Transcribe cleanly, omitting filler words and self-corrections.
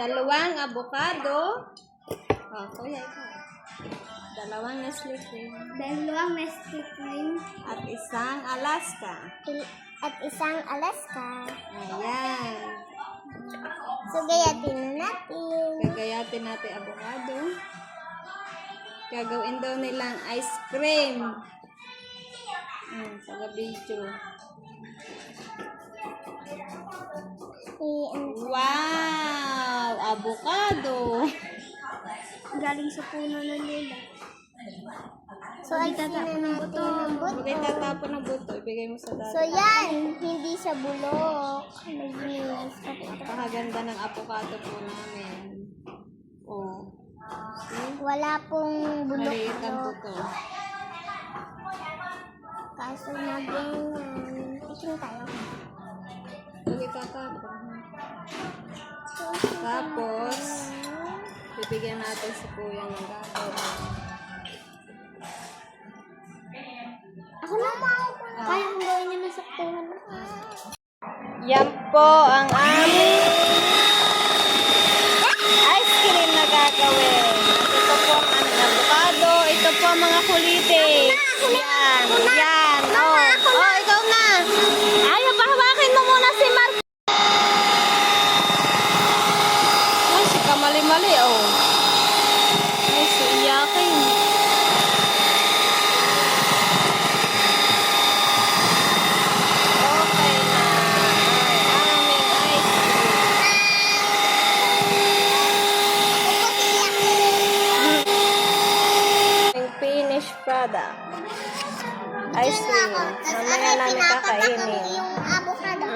Dalawang avocado. Oh, kuya, ikaw. Dalawang Nestle cream. Dalawang Nestle cream. At isang Alaska. At isang Alaska. Ayan. So, gayatin na natin. Gagayatin natin avocado. Gagawin daw nilang ice cream. Sa video. Wow! Avocado! Galing sa puno ng lila. So, ay tatapon ng buto. Okay, tatapon ng buto. Ibigay mo sa dati. So, yan. Hindi siya bulok. Nag-inis ka po. Napakaganda ng avocado po namin. Oh. Wala pong bulok. Maliit ang buto. Kaso na ganyan. Ikin tayo. Okay, tatapon. Tapos, bibigyan natin si kuya ng gagawin. Ako na kaya kong gawin niya na saktuhan. Yan po ang aming ice cream na gagawin. Ito po ang aming avocado. Ito po ang mga kulite. Yan. Yan. Oh, ikaw na. Ayaw, pahawakin mo muna si Mark. Ay, si kamali-mali, oh. Ay, si iyakin. Okay na. Ay, aming ice cream. Finished product. Ice cream. Mamaya namin kakainin. Yung avocado.